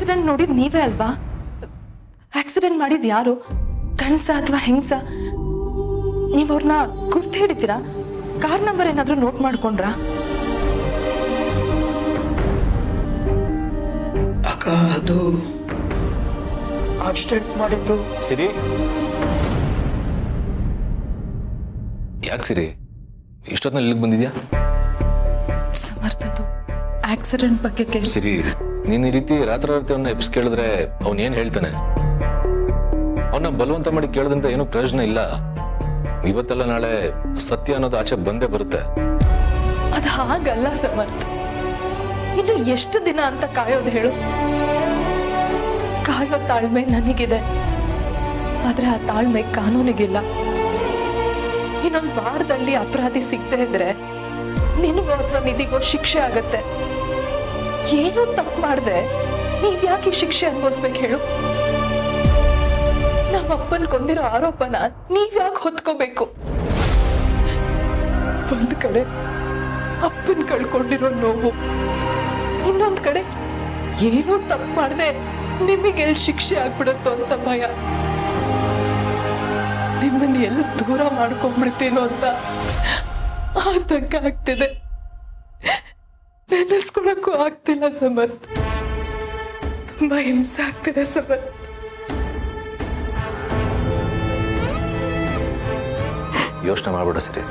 Accident ನೋಡಿದ್ ನೀವೇ ಅಲ್ವಾ? ಆಕ್ಸಿಡೆಂಟ್ ಮಾಡಿದ್ ಯಾರು, ಗಂಡ್ಸ ಅಥವಾ ಹೆಂಗ್ಸ? ನೀವ್ ಅವ್ರನ್ನ ಗುರ್ತು ಹಿಡಿತೀರಾ? ಕಾರ್ ನಂಬರ್ ಏನಾದ್ರೂ ನೋಟ್ ಮಾಡ್ಕೊಂಡ್ರಾ? ಅಕ್ಕ, ಅದು ಆಕ್ಸಿಡೆಂಟ್ ಮಾಡಿದ್ದು. ಸಿರಿ, ಯಾಕೆ ಸಿರಿ ಇಷ್ಟೊತ್ತಿನಲ್ಲಿ ಇಲ್ಲಿಗೆ ಬಂದಿದ್ಯಾ? ಸಮರ್ಥದು ಆಕ್ಸಿಡೆಂಟ್ ಬಗ್ಗೆ ಕೇಳಿ. ಸಿರಿ, ನೀನ್ ಈ ರೀತಿ ರಾತ್ರಿ ಅವನ್ನ ಎಬ್ಸ್ ಕೇಳಿದ್ರೆ ಅವನ್ ಏನ್ ಹೇಳ್ತಾನೆ? ಅವನ್ನ ಬಲವಂತ ಮಾಡಿ ಕೇಳಿದ್ರಿಂದ ಏನೂ ಪ್ರಯೋಜನ ಇಲ್ಲ. ಇವತ್ತೆಲ್ಲ ನಾಳೆ ಸತ್ಯ ಅನ್ನೋದು ಆಚೆ ಬಂದೇ ಬರುತ್ತೆ. ಅದ್ ಹಾಗಲ್ಲ ಸಮರ್ಥ. ಇನ್ನು ಎಷ್ಟು ದಿನ ಅಂತ ಕಾಯೋದು ಹೇಳು? ಕಾಯೋ ತಾಳ್ಮೆ ನನಗಿದೆ, ಆದ್ರೆ ಆ ತಾಳ್ಮೆ ಕಾನೂನಿಗಿಲ್ಲ. ಇನ್ನೊಂದು ವಾರದಲ್ಲಿ ಅಪರಾಧಿ ಸಿಗದೆ ಇದ್ರೆ ನಿನಗೋ ಅಥವಾ ನಿಧಿಗೋ ಶಿಕ್ಷೆ ಆಗತ್ತೆ. ಏನೂ ತಪ್ಪು ಮಾಡ್ದೆ ನೀವ್ ಯಾಕೆ ಶಿಕ್ಷೆ ಅನ್ಭವಿಸ್ಬೇಕು ಹೇಳು? ನಮ್ಮಪ್ಪನ್ ಕೊಂದಿರೋ ಆರೋಪನ ನೀವ್ ಯಾಕೆ ಹೊತ್ಕೋಬೇಕು? ಒಂದ್ ಕಡೆ ಅಪ್ಪನ್ ಕಳ್ಕೊಂಡಿರೋ ನೋವು, ಇನ್ನೊಂದ್ ಕಡೆ ಏನೂ ತಪ್ಪು ಮಾಡ್ದೆ ನಿಮಗೆ ಶಿಕ್ಷೆ ಆಗ್ಬಿಡುತ್ತೋ ಅಂತ ಭಯ. ನಿಮ್ಮನ್ನ ಎಲ್ಲ ದೂರ ಮಾಡ್ಕೊಂಡ್ಬಿಡ್ತೀನೋ ಅಂತ ಆತಂಕ ಆಗ್ತಿದೆ. ನೆನೆಸ್ಕೊಳಕ್ಕೂ ಆಗ್ತಿಲ್ಲ ಸಮರ್ಥ್. ತುಂಬಾ ಹಿಂಸೆ ಆಗ್ತಿದೆ ಸಮರ್ಥ್. ಯೋಚನೆ ಮಾಡ್ಬಿಡ ಸಿರಿ,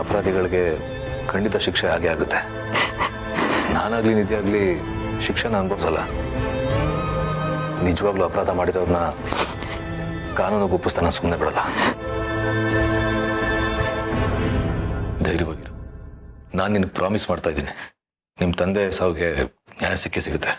ಅಪರಾಧಿಗಳಿಗೆ ಖಂಡಿತ ಶಿಕ್ಷೆ ಆಗೇ ಆಗುತ್ತೆ. ನಾನಾಗ್ಲಿ ನಿಧಿ ಆಗ್ಲಿ ಶಿಕ್ಷೆನ ಅನ್ಭವಿಸಲ್ಲ. ನಿಜವಾಗ್ಲೂ ಅಪರಾಧ ಮಾಡಿರೋರ್ನ ಕಾನೂನು ಒಪ್ಪಿಸ್ತಾನ ಸುಮ್ಮನೆ ಬಿಡಲ್ಲ. ಧೈರ್ಯವಾಗಿರು. ನಾನು ನಿನಗೆ ಪ್ರಾಮಿಸ್ ಮಾಡ್ತಾ ಇದ್ದೀನಿ, ನಿಮ್ಮ ತಂದೆ ಸಾವಿಗೆ ನ್ಯಾಯ ಸಿಕ್ಕೇ ಸಿಗುತ್ತೆ.